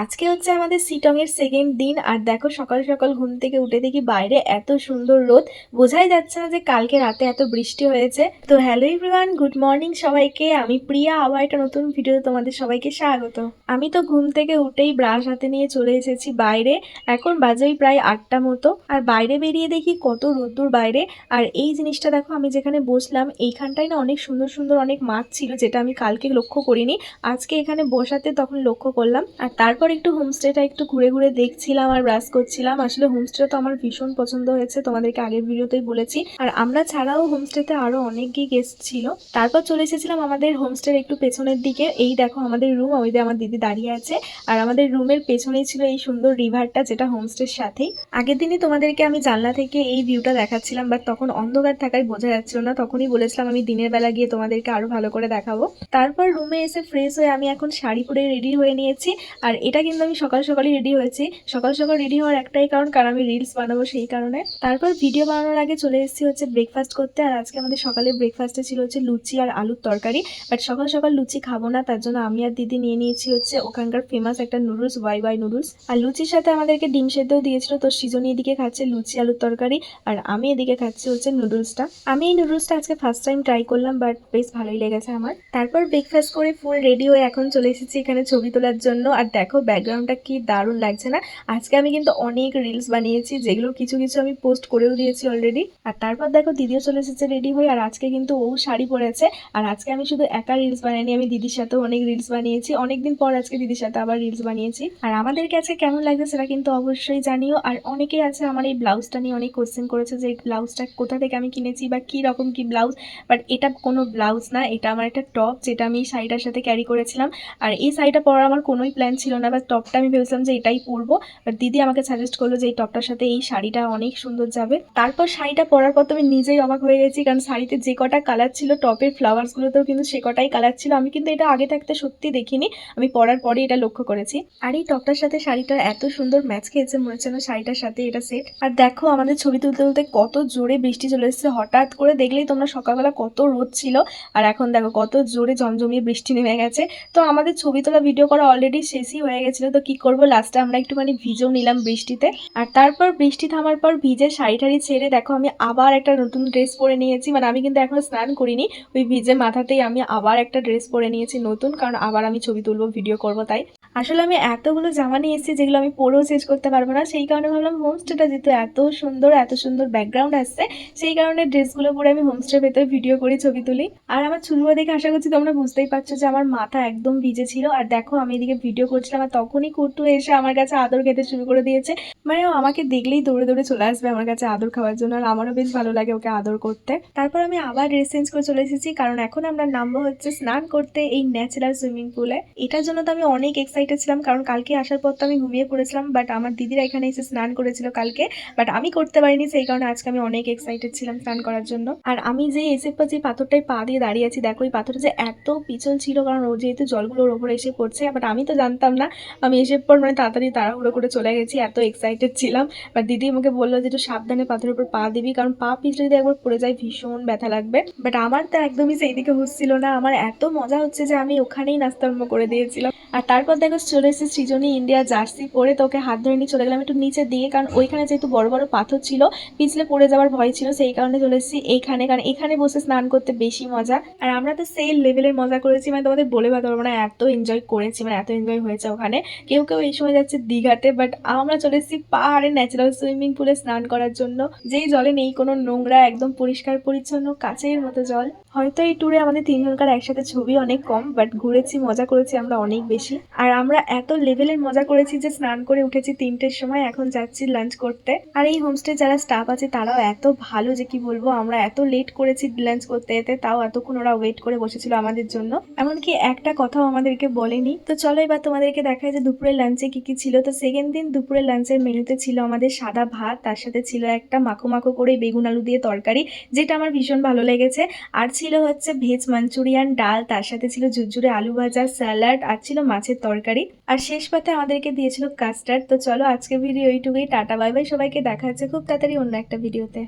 আজকে হচ্ছে আমাদের সিটং এর সেকেন্ড দিন। আর দেখো সকাল সকাল ঘুম থেকে উঠে দেখি বাইরে এত সুন্দর রোদ, বোঝাই যাচ্ছে না যে কালকে রাতে এত বৃষ্টি হয়েছে। তো হ্যালো এভরিওয়ান, গুড মর্নিং সবাইকে। আমি প্রিয়া, আবার একটা নতুন ভিডিও তোমাদের সবাইকে স্বাগত। আমি তো ঘুম থেকে উঠেই ব্রাশ হাতে নিয়ে চলে এসেছি বাইরে। এখন বাজে প্রায় 8টা মতো। আর বাইরে বেরিয়ে দেখি কত রোদ্দুর বাইরে। আর এই জিনিসটা দেখো, আমি যেখানে বসলাম এইখানটায় না অনেক সুন্দর সুন্দর অনেক মাছ ছিল, যেটা আমি কালকে লক্ষ্য করিনি, আজকে এখানে বসাতে তখন লক্ষ্য করলাম। আর তারপর একটু হোমস্টেটা একটু ঘুরে ঘুরে দেখছিলাম আর ব্রাশ করছিলাম। আসলে হোমস্টে তো আমার ভীষণ পছন্দ হয়েছে, তোমাদেরকে আগের ভিডিওতেই বলেছি। আর আমরা ছাড়াও হোমস্টেতে আরো অনেকই গেস্ট ছিল। তারপর চলে এসেছিলাম আমাদের হোমস্টের একটু পেছনের দিকে। এই দেখো আমাদের রুম, ওই যে আমার দিদি দাঁড়িয়ে আছে। আর আমাদের রুমের পেছনেই ছিল এই সুন্দর রিভারটা, যেটা হোমস্টের সাথেই। আগের দিনই তোমাদেরকে আমি জানলা থেকে এই ভিউটা দেখাচ্ছিলাম, বাট তখন অন্ধকার থাকায় বোঝা যাচ্ছিল না। তখনই বলেছিলাম আমি দিনের বেলা গিয়ে তোমাদেরকে আরো ভালো করে দেখাবো। তারপর রুমে এসে ফ্রেশ হয়ে আমি এখন শাড়ি পরে রেডি হয়ে নিয়েছি। আর এটা কিন্তু আমি সকাল সকালই রেডি হয়েছি। সকাল সকাল রেডি হওয়ার একটাই কারণ আমি রিলস বানাবো সেই কারণে। তারপর ভিডিও বানানোর আগে চলে এসেছি হচ্ছে ব্রেকফাস্ট করতে। আর আজকে আমাদের সকালে ব্রেকফাস্টে ছিল হচ্ছে লুচি আর আলুর তরকারি। বাট সকাল সকাল লুচি খাবো না, তার জন্য আমি আর দিদি নিয়ে নিয়েছি হচ্ছে ওখানকার ফেমাস একটা নুডলস, ওয়াই ওয়াই নুডলস। আর লুচির সাথে আমাদেরকে ডিম সেদ্ধও দিয়েছিল। তো সৃজনী এদিকে খাচ্ছে লুচি আলুর তরকারি, আর আমি এদিকে খাচ্ছি হচ্ছে নুডলসটা। আমি এই নুডলসটা আজকে ফার্স্ট টাইম ট্রাই করলাম, বাট বেশ ভালোই লেগেছে আমার। তারপর ব্রেকফাস্ট করে ফুল রেডি হয়ে এখন চলে এসেছি এখানে ছবি তোলার জন্য। আর দেখো ব্যাকগ্রাউন্ডটা কি দারুণ লাগছে না? আজকে আমি কিন্তু অনেক রিলস বানিয়েছি, যেগুলো কিছু কিছু আমি পোস্ট করেও দিয়েছি অলরেডি। আর তারপর দেখো দিদিও চলে এসেছে রেডি হয়ে। আর আজকে কিন্তু ও শাড়ি পরেছে। আর আজকে আমি শুধু একা রিলস বানাইনি, আমি দিদির সাথেও অনেক রিলস বানিয়েছি। অনেকদিন পর আজকে দিদির সাথে আবার রিলস বানিয়েছি। আর আমাদেরকে আজকে কেমন লাগছে সেটা কিন্তু অবশ্যই জানিও। আর অনেকেই আছে আমার এই ব্লাউজটা নিয়ে অনেক কোশ্চেন করেছে যে এই ব্লাউজটা কোথা থেকে আমি কিনেছি বা কি রকম কি ব্লাউজ। বাট এটা কোনো ব্লাউজ না, এটা আমার একটা টপ, যেটা আমি শাড়িটার সাথে ক্যারি করেছিলাম। আর এই শাড়িটা পরার আমার কোনোই প্ল্যান ছিল না, বা টপটা আমি ভেবেছিলাম যে এটাই পরবো। বাট দিদি আমাকে সাজেস্ট করলো যে এই টপটার সাথে এই শাড়িটা অনেক সুন্দর যাবে। তারপর শাড়িটা পরার পর তো আমি নিজেই অবাক হয়ে গেছি, কারণ শাড়িতে যে কটা কালার ছিল, টপের ফ্লাওয়ার্সগুলোতেও কিন্তু সে কটাই কালার ছিল। আমি কিন্তু এটা আগে থাকতে সত্যি দেখিনি, আমি পরার পরে এটা লক্ষ্য করেছি। আর এই টপটার সাথে শাড়িটা এত সুন্দর ম্যাচ খেয়েছে, মনে হচ্ছে না শাড়িটার সাথে এটা সেট। আর দেখো আমাদের ছবি তুলতে তুলতে কত জোরে বৃষ্টি চলে এসেছে, হঠাৎ করে দেখলেই তোমরা সকালবেলা কত রোদ ছিল, আর এখন দেখো কত জোরে জমজমিয়ে বৃষ্টি নেমে গেছে। তো আমাদের ছবি তোলা ভিডিও করা অলরেডি শেষই হয়ে গেছিলো। তো কি করবো, লাস্টে আমরা একটুখানি ভিজেও নিলাম বৃষ্টিতে। আর তারপর বৃষ্টি থামার পর ভিজে শাড়ি টাড়ি ছেড়ে দেখো আমি আবার একটা নতুন ড্রেস পরে নিয়েছি। মানে আমি কিন্তু এখনো স্নান করিনি, ওই ভিজে মাথাতেই আমি আবার একটা ড্রেস পরে নিয়েছি নতুন, কারণ আবার আমি ছবি তুলবো ভিডিও করবো তাই। আসলে আমি এতগুলো জামা নিয়ে এসেছি যেগুলো আমি পরেও শেষ করতে পারবো না, সেই কারণে ভাবলাম হোমস্টেটা যেহেতু এত সুন্দর ব্যাকগ্রাউন্ড আসছে, সেই কারণে ড্রেসগুলো পরে আমি হোমস্টের ভেতরে ভিডিও করি, ছবি তুলি। আর আমার চুলগুলো দেখে আশা করছি তোমরা বুঝতেই পারছো যে আমার মাথা একদম ভিজে ছিল। আর দেখো আমি এদিকে ভিডিও করছিলাম, আর তখনই কুট্টু এসে আমার কাছে আদর খেতে শুরু করে দিয়েছে। মানে ও আমাকে দেখলেই দৌড়ে দৌড়ে চলে আসবে আমার কাছে আদর খাওয়ার জন্য, আর আমারও বেশ ভালো লাগে ওকে আদর করতে। তারপর আমি আবার ড্রেস চেঞ্জ করে চলে এসেছি, কারণ এখন আমরা নামবো হচ্ছে স্নান করতে এই ন্যাচারাল সুইমিং পুলে। এটার জন্য তো আমি অনেক এক্সাইটেড ছিলাম, কারণ কালকে আসার পর তো আমি ঘুমিয়ে পড়েছিলাম, বাট আমার দিদিরা এখানে এসে স্নান করেছিল কালকে, বাট আমি করতে পারিনি, সেই কারণে আজকে আমি অনেক এক্সাইটেড ছিলাম স্নান করার জন্য। আর আমি যে এসে যে পাথরটায় পা দিয়ে দাঁড়িয়ে আছি, দেখো এই পাথরটা যে এত পিছল ছিল, কারণ ও যেহেতু জলগুলো ওর ওপরে এসে পড়ছে, বাট আমি তো জানতাম না। আমি এসে পর মানে তাড়াতাড়ি তাড়াহুড়ো করে চলে গেছি, এত এক্সাইটেড ছিলাম। বাট দিদি আমাকে বললো যে একটু সাবধানে পাথরের উপর পা দিবি, কারণ পা পিছলে যদি একবার পড়ে যায় ভীষণ ব্যথা লাগবে। বাট আমার তো একদমই সেই দিকে হচ্ছিল না, আমার এত মজা হচ্ছে যে আমি ওখানেই নাস্তা আরম্ভ করে দিয়েছিলাম। আর তারপর দেখো চলে এসেছে সৃজনী ইন্ডিয়া জার্সি পরে, তোকে হাত ধরে নিয়ে চলে গেলাম একটু নিচের দিকে, কারণ ওইখানে যেহেতু বড় বড় পাথর ছিল, পিছলে পড়ে যাওয়ার ভয় ছিল, সেই কারণে চলে এসেছি এইখানে, কারণ এখানে বসে স্নান করতে বেশি মজা। আর আমরা তো সেই লেভেলের মজা করেছি, মানে তোমাদের বলে বোঝাতে পারবো না, এত এনজয় করেছি, মানে এত এনজয় হয়েছে ওখানে। কেউ কেউ এই সময় যাচ্ছে দীঘাতে, বাট আমরা চলে এসেছি পাহাড়ে ন্যাচারাল সুইমিং পুলে স্নান করার জন্য, যেই জলে নেই কোনো নোংরা, একদম পরিষ্কার পরিচ্ছন্ন কাচের মতো জল। হয়তো এই ট্যুরে আমাদের তিনজনকার একসাথে ছবি অনেক কম, বাট ঘুরেছি মজা করেছি আমরা অনেক বেশি। আর আমরা এত লেভেলের মজা করেছি যে স্নান করে উঠেছি 3টের সময়, এখন যাচ্ছি লাঞ্চ করতে। আর এই হোমস্টে যারা স্টাফ আছে তারাও এত ভালো যে কি বলবো, আমরা এত লেট করেছি লাঞ্চ করতে যেতে, তাও এতক্ষণ ওরা ওয়েট করে বসেছিল আমাদের জন্য, এমনকি একটা কথাও আমাদেরকে বলেনি। তো চলো এবার তোমাদেরকে দেখায় যে দুপুরের লাঞ্চে কি কি ছিল। তো সেকেন্ড দিন দুপুরের লাঞ্চের মেনুতে ছিল আমাদের সাদা ভাত, তার সাথে ছিল একটা মাখো মাখো করে বেগুন আলু দিয়ে তরকারি, যেটা আমার ভীষণ ভালো লেগেছে। আর ছিল হচ্ছে ভেজ মাঞ্চুরিয়ান, ডাল, তার সাথে ছিল ঝুরঝুরে আলু ভাজা, স্যালাড, আর ছিল মাছের তরকারি। আর শেষ পাতে আমাদেরকে দিয়েছিল কাস্টার্ড। তো চলো আজকে ভিডিও এইটুকুই, টাটা বাই বাই সবাইকে, দেখা হচ্ছে খুব তাড়াতাড়ি অন্য একটা ভিডিওতে।